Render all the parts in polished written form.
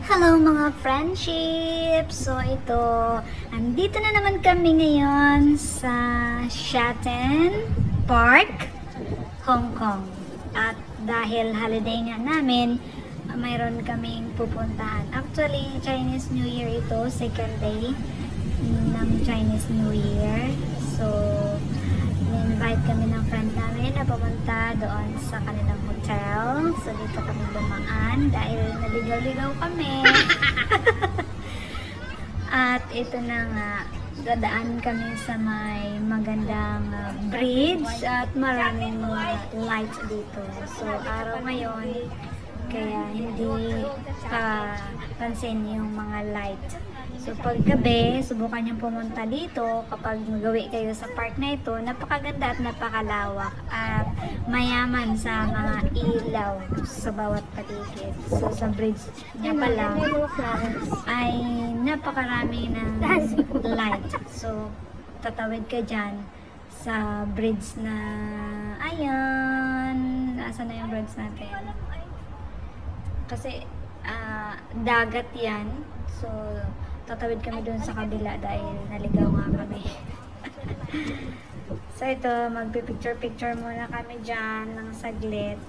Hello mga friendships! So ito, andito na naman kami ngayon sa Shatten Park, Hong Kong. At dahil holiday nga namin, mayroon kaming pupuntahan. Actually, Chinese New Year ito, second day ng Chinese New Year. So, invite kami ng friend namin na pumunta doon sa kanilang hotel. So, dito kami dumaan dahil naligaw-ligaw kami. At ito na nga, dadaan kami sa may magandang bridge at maraming mga lights dito. So, araw ngayon, kaya hindi pa pansin yung mga light. So, pag gabi, subukan nyo pumunta dito kapag magawi kayo sa park na ito. Napakaganda at napakalawak at mayaman sa mga ilaw sa bawat paligid. So, sa bridge niya pa lang ay napakarami ng light. So, tatawid ka dyan sa bridge na ayan. Nasaan na yung bridge natin? Kasi dagat yan. So, tatawid kami doon sa kabila dahil naligaw nga kami. So, ito, magpipicture-picture muna kami dyan ng saglit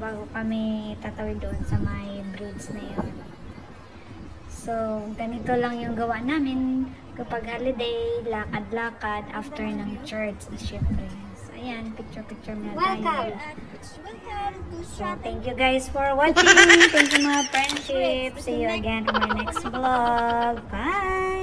bago kami tatawid doon sa may bridge na yun. So, ganito lang yung gawa namin kapag holiday, lakad-lakad after ng church, syempre. So, ayan, picture-picture muna tayo. So, thank you guys for watching. Thank you mga friendship. See you again in my next vlog. Bye!